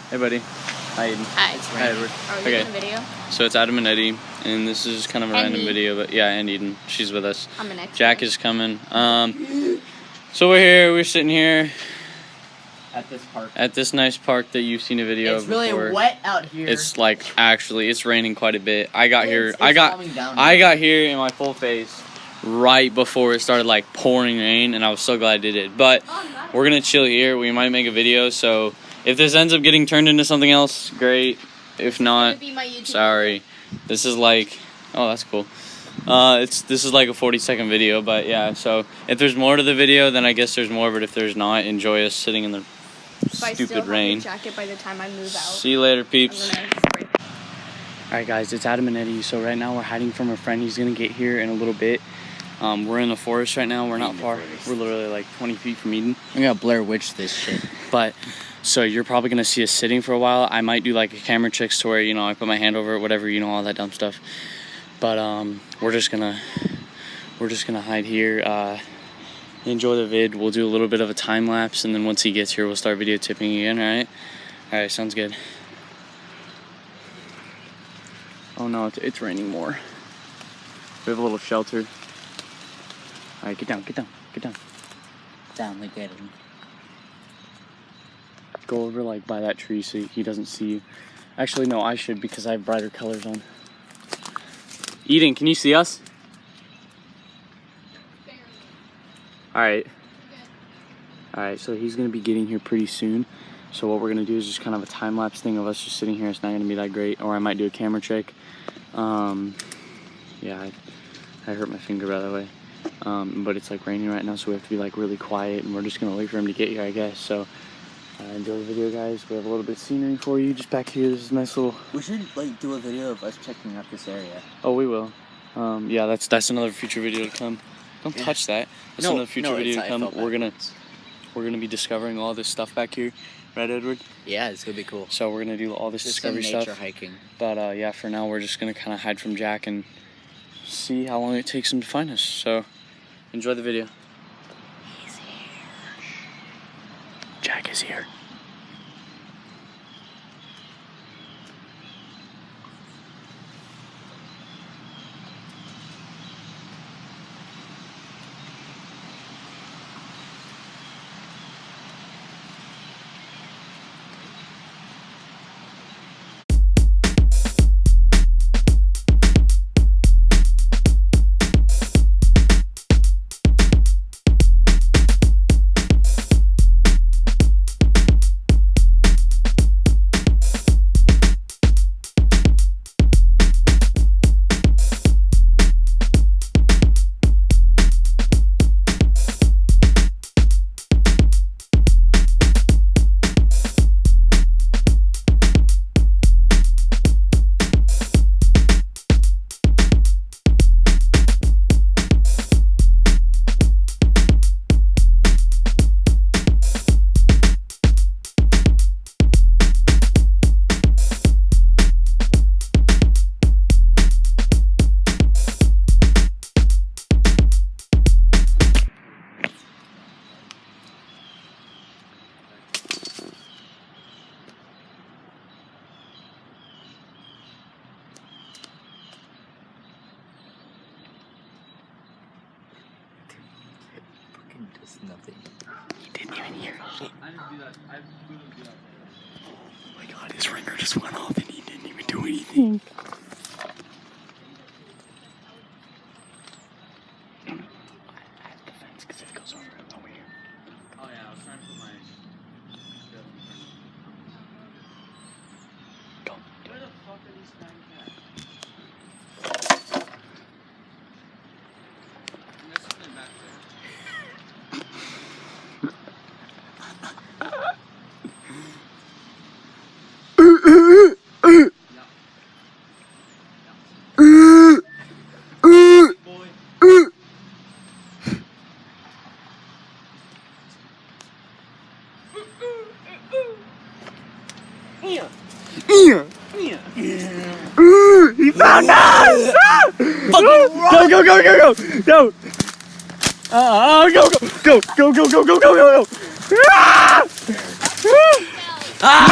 Hey, buddy. Hi, Aiden. Hi. Hi, Edward. Are we doing a video? So it's Adam and Eddie, and this is kind of a random video, but yeah, and Eden. She's with us. I'm an extra. Jack is coming. So we're here. We're sitting here at this park. at this nice park that you've seen a video It's of really before. wet out here. It's like actually, it's raining quite a bit. I got here. It's I got calming down here in my full face right before it started like pouring rain, and I was so glad I did it. But we're gonna chill here. We might make a video. So if this ends up getting turned into something else, great. If not, sorry. This is like, oh, that's cool. This is like a 40-second video, but yeah. So if there's more to the video, then I guess there's more. But if there's not, enjoy us sitting in the stupid rain. Jacket by the time I move out. See you later, peeps. Alright guys, it's Adam and Eddie. So right now we're hiding from a friend. He's gonna get here in a little bit. We're in the forest right now. We're not far. We're literally like 20 feet from Eden. I'm gonna Blair Witch this shit. But so you're probably gonna see us sitting for a while. I might do like a camera trick to where, you know, I put my hand over it, whatever, you know, all that dumb stuff. But we're just gonna hide here. Enjoy the vid. We'll do a little bit of a time lapse, and then once he gets here, we'll start video tipping again. All right, sounds good. Oh no, it's raining more. We have a little shelter. All right, get down. Down, look at him. Go over like by that tree so he doesn't see you. Actually, no, I should because I have brighter colors on. Eden, can you see us? Alright, so he's going to be getting here pretty soon. So what we're going to do is just kind of a time-lapse thing of us just sitting here. It's not going to be that great. Or I might do a camera trick. Yeah, I hurt my finger, by the way. But it's like raining right now, so we have to be like really quiet. And we're just going to wait for him to get here, I guess. So enjoy the video, guys. We have a little bit of scenery for you just back here. This is a nice little... We should like do a video of us checking out this area. Oh, we will. Yeah, that's another future video to come. Don't touch that. That's another future video to come. We're gonna be discovering all this stuff back here, right, Edward? Yeah, it's gonna be cool. So we're gonna do all this discovery nature stuff. Hiking. But yeah, for now we're just gonna kind of hide from Jack and see how long it takes him to find us. So enjoy the video. He's here. Jack is here. Just nothing. He didn't even hear shit. I didn't do that. I wouldn't do that. Oh my god, his ringer just went off and he didn't even do anything. At the fence, because if it goes over here. Oh yeah, I was trying to put my... Go. Where the fuck are these nine cats? There's something back there. He found us! Go! No! Go! Ah!